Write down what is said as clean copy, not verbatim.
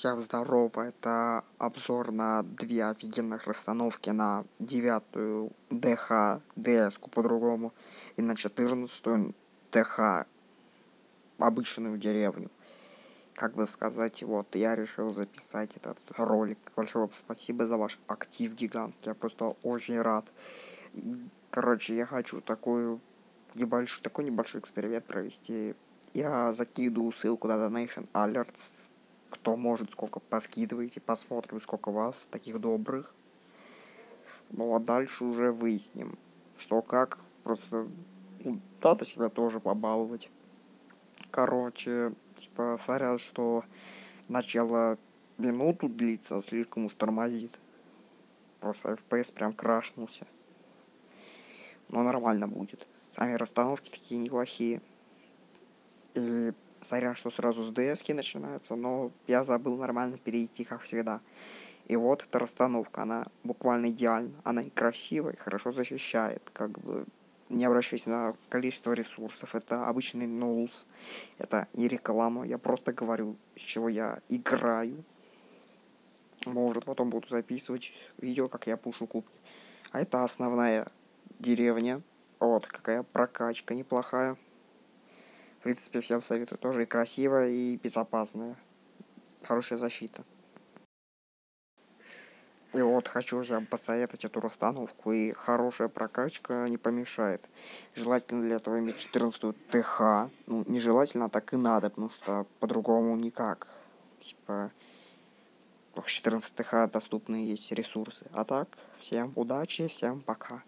Всем здорово, это обзор на две офигенных расстановки, на 9-ю ДХ, ДС-ку по-другому, и на 14-ю ТХ, обычную деревню. Как бы сказать, вот, я решил записать этот ролик. Большое вам спасибо за ваш актив гигантский, я просто очень рад. И, короче, я хочу такой небольшой эксперимент провести. Я закидываю ссылку на Donation Alerts. Кто может, сколько поскидываете, посмотрим, сколько вас, таких добрых. Ну а дальше уже выясним, что как. Просто надо себя тоже побаловать. Короче, типа, сорян, что начало минуту длится, слишком уж тормозит. Просто FPS прям крашнулся. Но нормально будет. Сами расстановки такие неплохие. И сорян, что сразу с ДСки начинаются, но я забыл нормально перейти, как всегда. И вот эта расстановка, она буквально идеальна. Она и красивая, и хорошо защищает. Как бы не обращаясь на количество ресурсов. Это обычный нулс. Это не реклама. Я просто говорю, с чего я играю. Может, потом буду записывать видео, как я пушу кубки. А это основная деревня. Вот, какая прокачка неплохая. В принципе, всем советую. Тоже и красивая, и безопасная. Хорошая защита. И вот хочу вам посоветовать эту расстановку, и хорошая прокачка не помешает. Желательно для этого иметь 14-ю ТХ. Ну, нежелательно, а так и надо, потому что по-другому никак. Типа, только 14 ТХ доступны есть ресурсы. А так, всем удачи, всем пока.